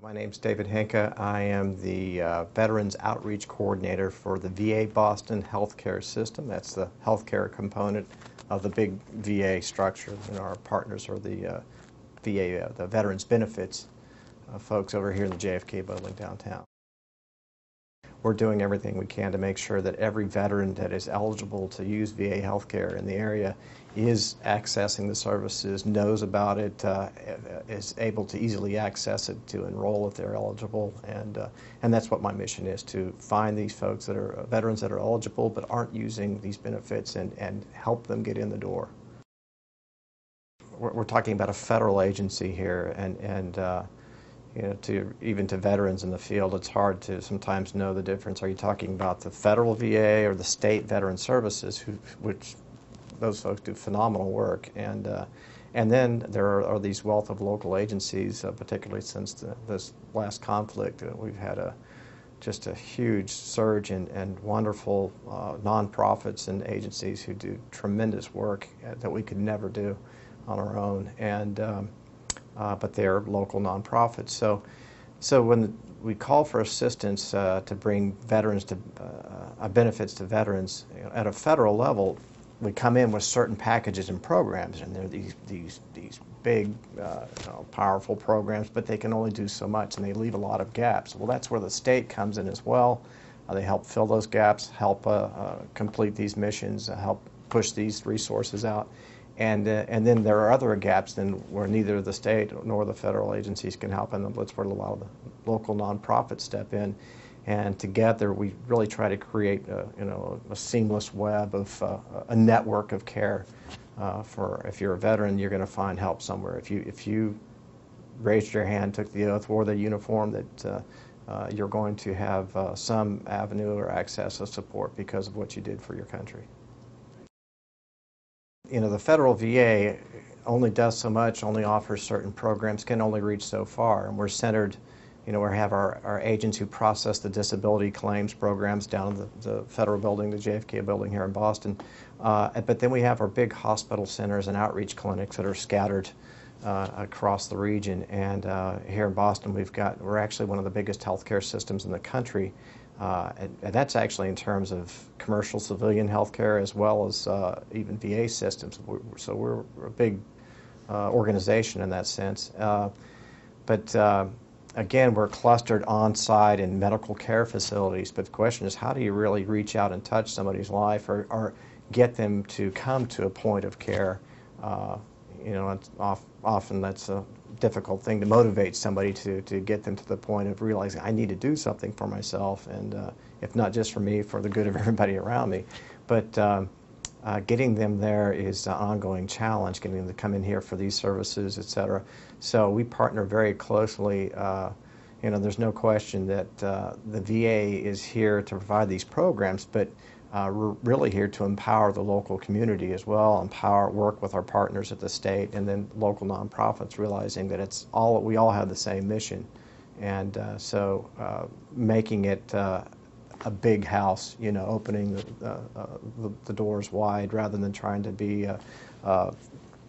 My name's David Hencke. I am the Veterans Outreach Coordinator for the VA Boston healthcare system. That's the healthcare component of the big VA structure. Our partners are the VA, the Veterans Benefits folks over here in the JFK building downtown. We're doing everything we can to make sure that every veteran that is eligible to use VA healthcare in the area is accessing the services, knows about it, is able to easily access it to enroll if they're eligible, and that's what my mission is, to find these folks that are veterans that are eligible but aren't using these benefits and help them get in the door. We're talking about a federal agency here, and even to veterans in the field, it's hard to sometimes know the difference. Are you talking about the federal VA or the state veteran services, which those folks do phenomenal work, and then there are these wealth of local agencies, particularly since this last conflict. We've had just a huge surge in wonderful nonprofits and agencies who do tremendous work that we could never do on our own, but they're local nonprofits. So when we call for assistance to bring veterans to benefits to veterans, at a federal level, we come in with certain packages and programs, and they're these big, powerful programs, but they can only do so much, and they leave a lot of gaps. Well, that's where the state comes in as well. They help fill those gaps, help complete these missions, help push these resources out. And then there are other gaps then where neither the state nor the federal agencies can help, and that's where a lot of the local nonprofits step in. And together we really try to create a seamless web of a network of care. For if you're a veteran, you're going to find help somewhere. If you raised your hand, took the oath, wore the uniform, that you're going to have some avenue or access of support because of what you did for your country. The federal VA only does so much, only offers certain programs, can only reach so far, and we're centered, we have our agents who process the disability claims programs down in the federal building, the JFK building here in Boston, but then we have our big hospital centers and outreach clinics that are scattered across the region, and here in Boston we're actually one of the biggest healthcare systems in the country. And that's actually in terms of commercial civilian healthcare as well as even VA systems. So we're a big organization in that sense. But again, we're clustered on-site in medical care facilities. But the question is, how do you really reach out and touch somebody's life or get them to come to a point of care? Often that's a difficult thing to motivate somebody to get them to the point of realizing I need to do something for myself, and if not just for me, for the good of everybody around me. But getting them there is an ongoing challenge, getting them to come in here for these services, etc. So we partner very closely. There's no question that the VA is here to provide these programs, but we're really here to empower the local community as well, work with our partners at the state, and then local nonprofits, realizing that we all have the same mission, and so making it a big house, opening the doors wide rather than trying to be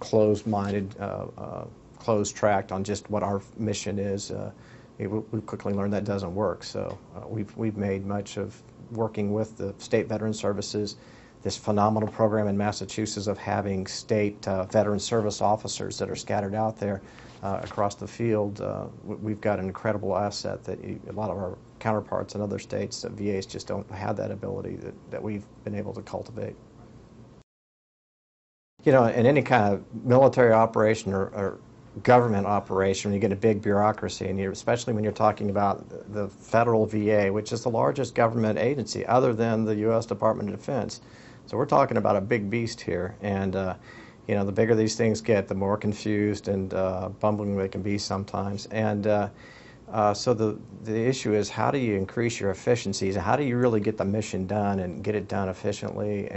closed-minded, closed-tracked on just what our mission is. We quickly learned that doesn't work, so we've made much of working with the State Veteran Services, this phenomenal program in Massachusetts of having state veteran service officers that are scattered out there across the field. We've got an incredible asset that a lot of our counterparts in other states, VAs, just don't have that ability that we've been able to cultivate. In any kind of military operation or government operation, when you get a big bureaucracy, and especially when you're talking about the federal VA, which is the largest government agency other than the U.S. Department of Defense. So we're talking about a big beast here, and the bigger these things get, the more confused and bumbling they can be sometimes. And so the issue is, how do you increase your efficiencies? How do you really get the mission done and get it done efficiently?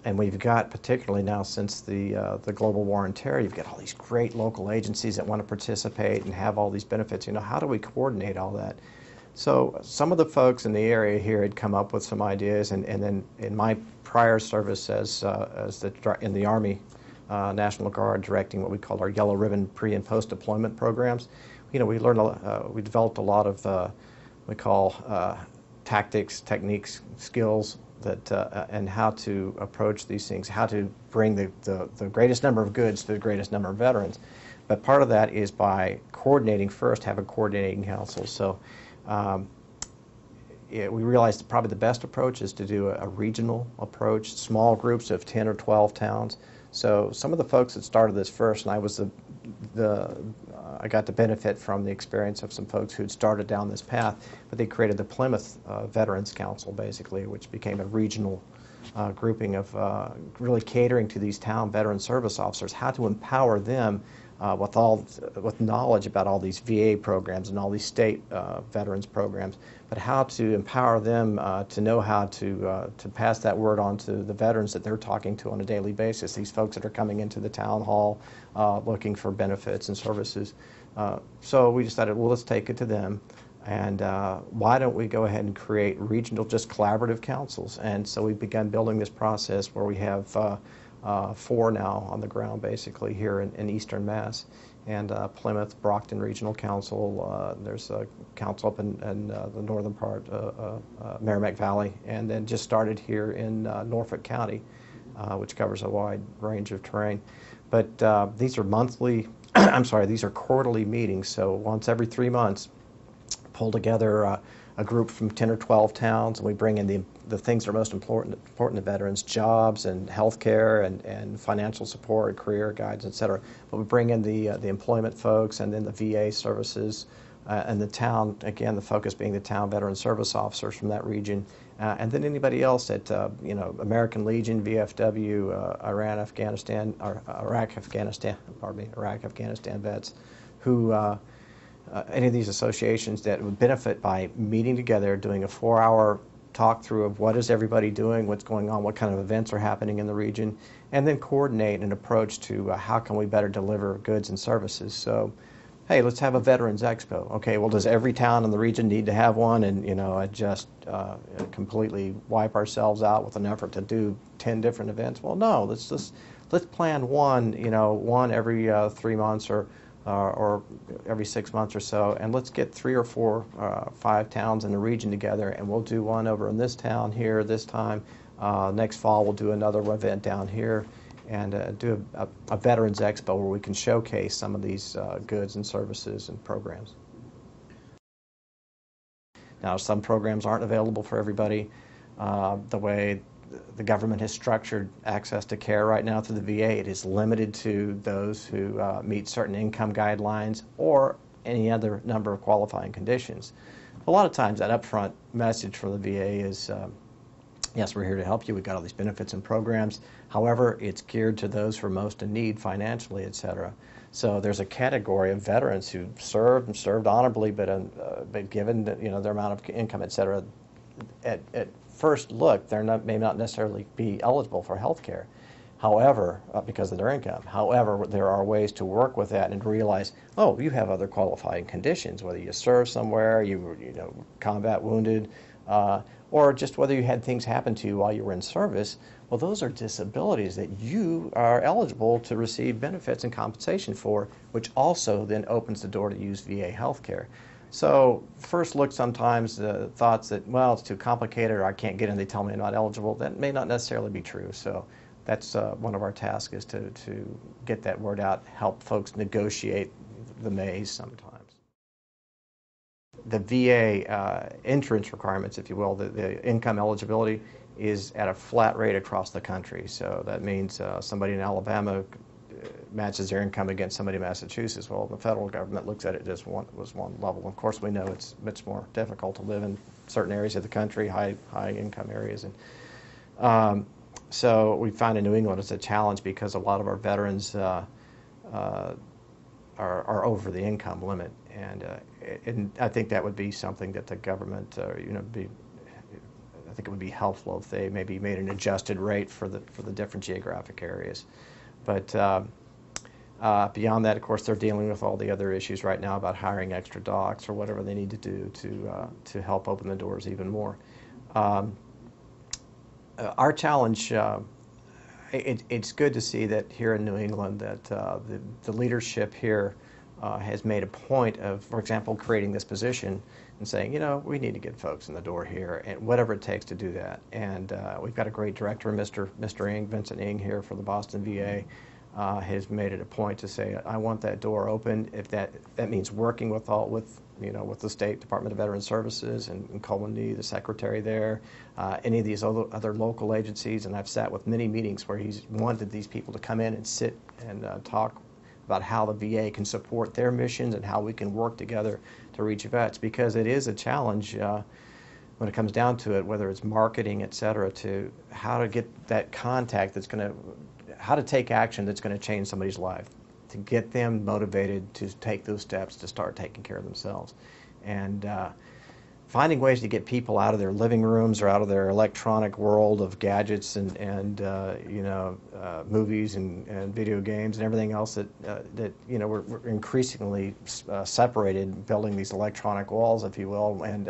And we've got, particularly now since the global war on terror, you've got all these great local agencies that want to participate and have all these benefits. How do we coordinate all that? So some of the folks in the area here had come up with some ideas, and then in my prior service in the Army, National Guard directing what we call our yellow ribbon pre and post deployment programs. We learned we developed a lot of we call tactics, techniques, skills that and how to approach these things, how to bring the greatest number of goods to the greatest number of veterans. But part of that is by coordinating first, have a coordinating council. So we realized probably the best approach is to do a regional approach, small groups of 10 or 12 towns. So some of the folks that started this first, and I was I got to benefit from the experience of some folks who'd started down this path, but they created the Plymouth Veterans Council, basically, which became a regional grouping of really catering to these town veteran service officers, how to empower them with knowledge about all these VA programs and all these state veterans programs, but how to empower them to know how to pass that word on to the veterans that they're talking to on a daily basis, these folks that are coming into the town hall looking for benefits and services. So we decided, well, let's take it to them, and why don't we go ahead and create regional, just collaborative councils? And so we began building this process where we have 4 now on the ground, basically, here in Eastern Mass. And Plymouth, Brockton Regional Council, there's a council up in the northern part, Merrimack Valley, and then just started here in Norfolk County, which covers a wide range of terrain. But these are monthly, I'm sorry, these are quarterly meetings, so once every 3 months, pull together a group from 10 or 12 towns, and we bring in the things that are most important to veterans, jobs and health care and financial support, career guides, et cetera. But we bring in the employment folks, and then the VA services, and the town, again, the focus being the town veteran service officers from that region, and then anybody else at, American Legion, VFW, Iraq, Afghanistan vets who any of these associations that would benefit by meeting together, doing a 4-hour talk through of what is everybody doing, what's going on, what kind of events are happening in the region, and then coordinate an approach to how can we better deliver goods and services. So, hey, let's have a Veterans Expo. Okay, well, does every town in the region need to have one, and just completely wipe ourselves out with an effort to do 10 different events? Well, no, let's plan one, one every 3 months or every 6 months or so, and let's get 3 or 4, 5 towns in the region together, and we'll do one over in this town here this time. Next fall we'll do another event down here, and do a Veterans Expo where we can showcase some of these goods and services and programs. Now, some programs aren't available for everybody. The way the government has structured access to care right now through the VA, it is limited to those who meet certain income guidelines or any other number of qualifying conditions. A lot of times that upfront message from the VA is, yes, we're here to help you, we've got all these benefits and programs. However, it's geared to those who are most in need financially, et cetera. So there's a category of veterans who served and served honorably, but given their amount of income, et cetera, at first look, may not necessarily be eligible for health care. However, because of their income. However, there are ways to work with that and realize, oh, you have other qualifying conditions, whether you serve somewhere, you were combat wounded, or just whether you had things happen to you while you were in service. Well, those are disabilities that you are eligible to receive benefits and compensation for, which also then opens the door to use VA health care. So first look, sometimes the thoughts that, well, it's too complicated, or I can't get in, they tell me I'm not eligible, that may not necessarily be true. So that's one of our tasks, is to get that word out, help folks negotiate the maze sometimes. The VA entrance requirements, if you will, the income eligibility is at a flat rate across the country. So that means somebody in Alabama matches their income against somebody in Massachusetts. Well, the federal government looks at it as one level. Of course, we know it's much more difficult to live in certain areas of the country, high income areas, and so we find in New England it's a challenge because a lot of our veterans are over the income limit, and I think that would be something that the government, I think it would be helpful if they maybe made an adjusted rate for the different geographic areas. But beyond that, of course, they're dealing with all the other issues right now about hiring extra docs or whatever they need to do to help open the doors even more. Our challenge, It's good to see that here in New England that the leadership here has made a point of, for example, creating this position and saying, you know, we need to get folks in the door here, and whatever it takes to do that. And we've got a great director, Mr. Ing, Vincent Ing here from the Boston VA, has made it a point to say, I want that door open. If that means working with the State Department of Veterans Services and Coleman Knee, the secretary there, any of these other local agencies, and I've sat with many meetings where he's wanted these people to come in and sit and talk about how the VA can support their missions and how we can work together to reach vets, because it is a challenge when it comes down to it, whether it's marketing, et cetera, to how to get that contact that's going to, how to take action that's going to change somebody's life, to get them motivated to take those steps to start taking care of themselves. And finding ways to get people out of their living rooms or out of their electronic world of gadgets and movies and video games and everything else that we're increasingly separated, building these electronic walls, if you will, and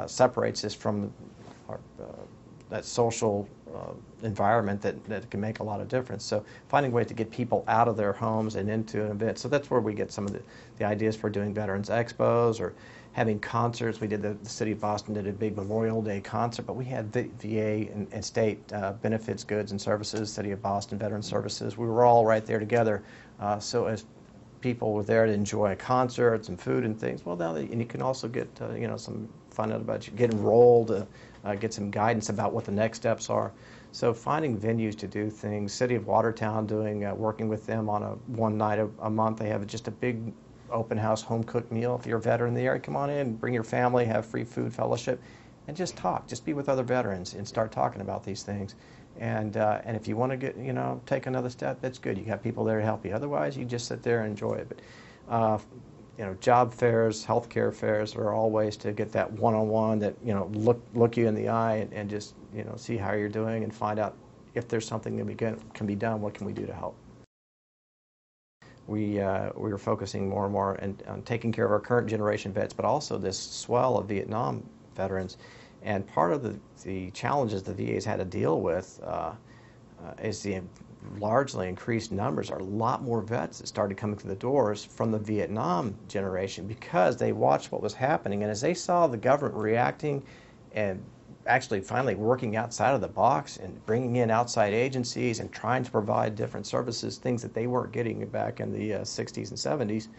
separates us from our, that social environment that can make a lot of difference. So finding ways to get people out of their homes and into an event. So that's where we get some of the ideas for doing Veterans Expos or having concerts. We did the City of Boston did a big Memorial Day concert, but we had VA and state benefits, goods, and services, City of Boston Veterans Services. We were all right there together. So as people were there to enjoy a concert, some food and things, well, now and you can also get some fun out about you, get enrolled, get some guidance about what the next steps are. So finding venues to do things. City of Watertown doing working with them on one night a month. They have just a big open house home cooked meal. If you're a veteran in the area, come on in, bring your family, have free food fellowship, and just talk. Just be with other veterans and start talking about these things. And if you want to get take another step, that's good. You got people there to help you. Otherwise, you just sit there and enjoy it. But job fairs, healthcare fairs are all ways to get that one-on-one. That look you in the eye and just see how you're doing and find out if there's something that can be done. What can we do to help? We are focusing more and more on taking care of our current generation vets, but also this swell of Vietnam veterans. And part of the challenges the VA has had to deal with is the largely increased numbers. Are a lot more vets that started coming through the doors from the Vietnam generation because they watched what was happening. And as they saw the government reacting and actually finally working outside of the box and bringing in outside agencies and trying to provide different services, things that they weren't getting back in the 60s and 70s,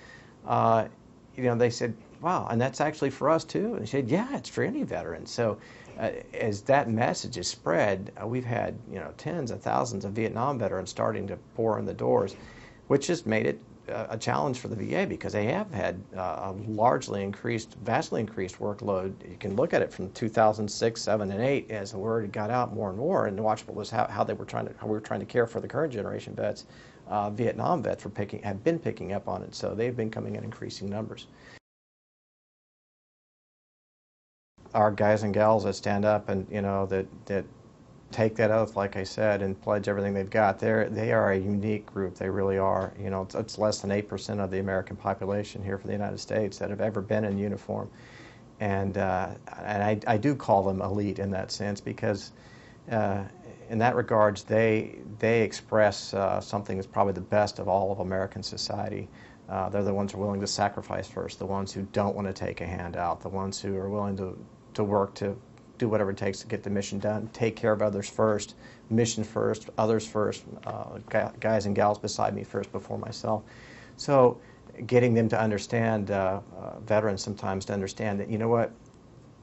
they said, wow, and that's actually for us too. And they said, yeah, it's for any veteran. So as that message is spread, we've had tens of thousands of Vietnam veterans starting to pour in the doors, which has made it a challenge for the VA because they have had a vastly increased workload. You can look at it from 2006, 7, and 8 as the word got out more and more, and watch what was how we were trying to care for the current generation vets. Vietnam vets have been picking up on it, so they've been coming in increasing numbers. Our guys and gals that stand up and that take that oath, like I said, and pledge everything they've got. They are a unique group. They really are. It's less than 8% of the American population here for the United States that have ever been in uniform, and I do call them elite in that sense because in that regards they express something that's probably the best of all of American society. They're the ones who are willing to sacrifice first, the ones who don't want to take a handout, the ones who are willing to work to do whatever it takes to get the mission done, take care of others first, mission first, others first, guys and gals beside me first before myself. So getting them to understand, veterans sometimes to understand that,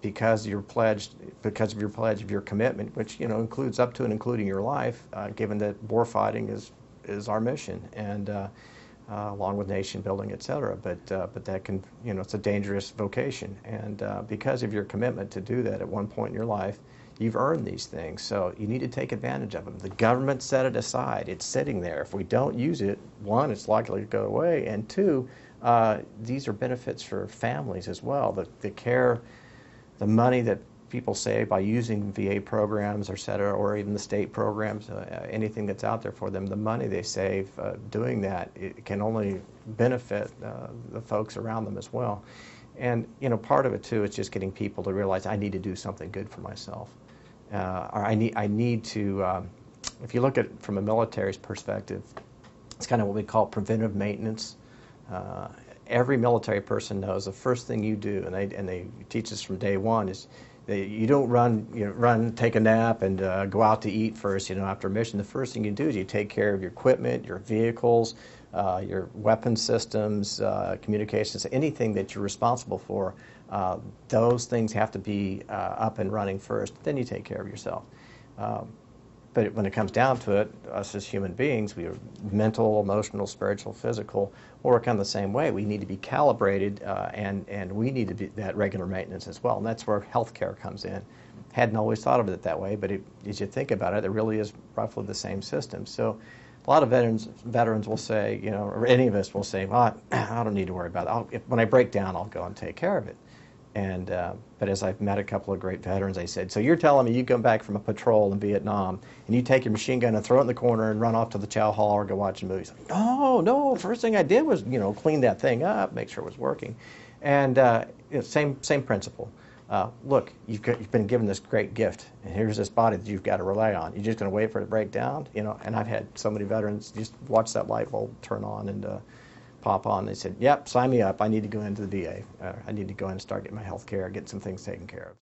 because of your pledge of your commitment, which includes up to and including your life, given that war fighting is our mission, and along with nation building, et cetera. But that can, it's a dangerous vocation. And because of your commitment to do that at one point in your life, you've earned these things. So you need to take advantage of them. The government set it aside. It's sitting there. If we don't use it, one, it's likely to go away. And two, these are benefits for families as well. The care, the money that people save by using VA programs or even the state programs, anything that's out there for them, the money they save doing that, it can only benefit the folks around them as well. And part of it too is just getting people to realize I need to do something good for myself, or I need to if you look at it from a military's perspective, it's kind of what we call preventive maintenance. Uh, every military person knows the first thing you do, and they teach us from day one, is that you don't run, take a nap, and go out to eat first. After a mission, the first thing you do is you take care of your equipment, your vehicles, your weapon systems, communications, anything that you're responsible for. Those things have to be up and running first. Then you take care of yourself. But when it comes down to it, us as human beings, we are mental, emotional, spiritual, physical, work on the same way. We need to be calibrated, and we need to be that regular maintenance as well. And that's where healthcare comes in. Hadn't always thought of it that way, but as you think about it, it really is roughly the same system. So a lot of veterans will say, or any of us will say, well, I don't need to worry about it. When I break down, I'll go and take care of it. But as I've met a couple of great veterans, they said, so you're telling me you come back from a patrol in Vietnam and you take your machine gun and throw it in the corner and run off to the chow hall or go watch a movie? Like, no, first thing I did was, clean that thing up, make sure it was working. And same principle. Look, you've been given this great gift, and here's this body that you've got to rely on. You're just going to wait for it to break down? And I've had so many veterans just watch that light bulb turn on and pop on. They said, yep, sign me up. I need to go into the VA. I need to go in and start getting my health care, get some things taken care of.